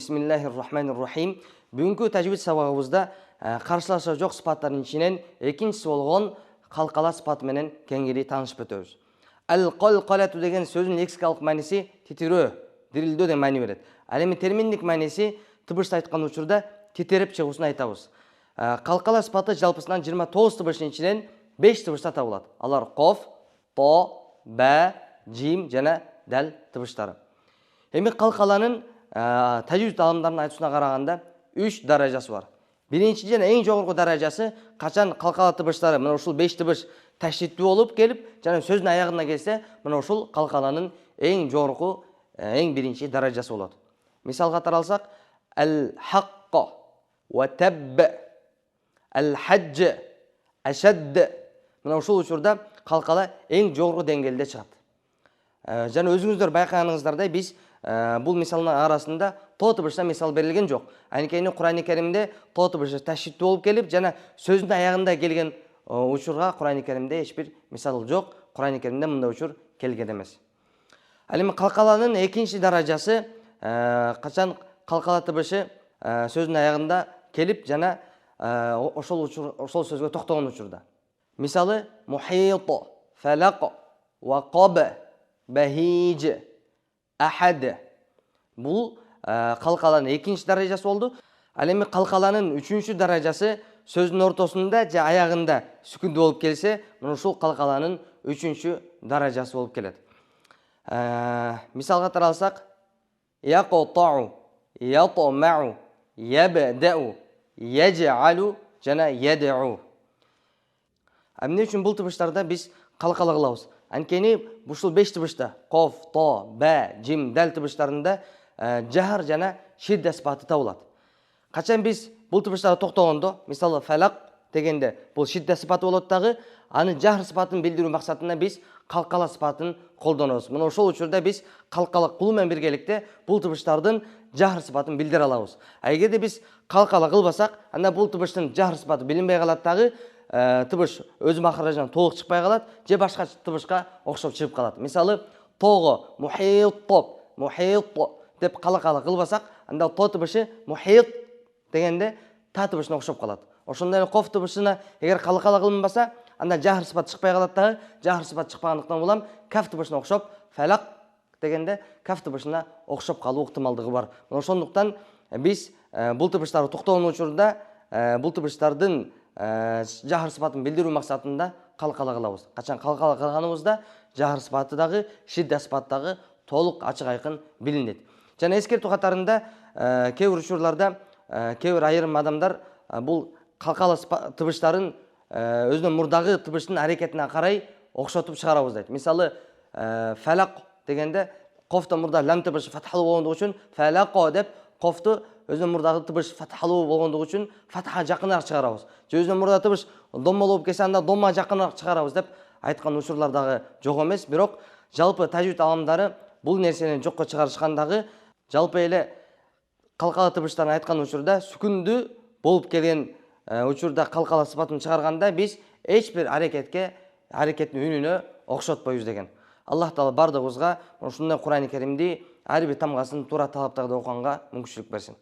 Бисмиллахир-рахманир-рахим. Бүгүнкү тажвид сабагыбызда каршылаша жок сыпаттардын ичинен экинчиси болгон калкала сыпаты менен кеңири таанышып өтөбүз. Ал-калкалату деген сөздүн лексикалык мааниси титирөө, дирилдөө деген маани берет. Ал эми терминдик мааниси тыбышты айткан учурда титерип чыгуусун айтабыз. Калкала сыпаты жалпысынан 29 тыбыштын ичинен 5 тыбышта табылат. Алар коф, то, ба, жим жана дал тыбыштары. Эми калкаланын тажвид алымдарынын айтуусуна караганда 3 даражасы бар. Биринчи жана эң жогорку даражасы качан калкала тыбыштары мына ушул 5 тыбыш таштиттүү болуп келип, жана сөздүн аягына келсе, мына ушул калкаланын эң жогорку, эң биринчи даражасы болот. Мисал катары алсак, ал-хакка ва таб, ал-хаджж, ашадд. Мына ушул учурда калкала эң жогорку деңгээлде чыгат. Жана өзүңүздөр байкаганыңыздардай биз бул мисалдын арасында то тыбышына мисал берилген жок. Анткени Кур'ан-ы Керимде то тыбышы таштиттүү болуп келип, жана сөздүн аягында келген учурга Кур'ан-ы Керимде эч бир мисал жок. Кур'ан-ы Керимде мындай учур келген эмес. Ал эми калкаланын экинчи даражасы качан калкала тыбышы сөздүн аягында келип, жана ошол сөзгө токтогон учурда. Мисалы мухит, фалак, вакаб, бахиж, ахад. Бул калкаланын экинчи даражасы болду. Ал эми калкаланын үчүнчү даражасы сөздүн ортосунда же аягында сүкүндүү болуп келсе, мына ушул калкаланын үчүнчү даражасы болуп келет. Мисал катары алсак, якотау, ятмау, ябдау, яджалу жана ядау. Эмне үчүн бул тыбыштарда биз калкала кылабыз? Анткени ушул 5 тыбышта коф, то, ба, жим, дал тыбыштарында жахар жана шидда сыпаты табылат. Качан биз бул тыбыштарга токтогондо, мисалы фалак дегенде бул шидда сыпаты болот дагы, аны жахар сыпатын билдирүү максатында биз калкала сыпатын колдонобуз. Мына ошол учурда биз калкала кылуу менен биргеликте бул тыбыштардын жахар сыпатын билдире алабыз. Эгерде биз калкала кылбасак, анда бул тыбыштын жахар сыпаты билинбей калат дагы, тыбыш өз макаражынан толук чыкпай калат, же башка тыбышка окшоп чыгып калат. Мисалы того мухит, мухит деп калкала кылбасак, анда то тыбышы мухит дегенде та тыбышына окшоп калат. Ошондой эле коф тыбышына эгер калкала кылынбаса, анда жахар сыпат чыкпай калат дагы, жахар сыпат чыкпагандыктан улам каф тыбышына окшоп фалак дегенде каф тыбышына окшоп калуу ыктымалдыгы бар. Ошондуктан биз бул тыбыштарды токтогон учурда бул тыбыштардын жахар сыпатын билдирүү максатында калкала кылабыз. Качан калкала кылганыбызда жахар сыпаты дагы, шидда сыпаты дагы толук ачык айкын билинет. Жана эскертүү катарында кээ бир учурларда кээ бир айрым адамдар бул калкала тыбыштарын өзүнүн мурдагы тыбыштын аракетине карай окшотуп чыгарабыз дейт. Мисалы фалак дегенде кофто мурда лам тыбышы фатхалуу болгондугу үчүн фалако деп кофту өзүнүн мурдагы тыбыш фатхалуу болгондугу үчүн фатха жакыныраак чыгарабыз. Же өзүнүн мурда тыбыш домма болуп келсе, анда домма жакыныраак чыгарабыз деп айткан учурлар дагы жок эмес. Бирок жалпы тажвид алымдары бул нерсени жокко чыгарышкан дагы, жалпы эле калкала тыбыштарын айткан учурда сүкүндүү болуп келген учурда калкала сыпатын чыгарганда биз эч бир аракеттин үнүнө окшотпойбуз деген. Аллах Таала бардыгыбызга ушундай Кур'ан-ы Керимди ар бир тамгасын туура талаптагыдай окуганга мүмкүнчүлүк берсин.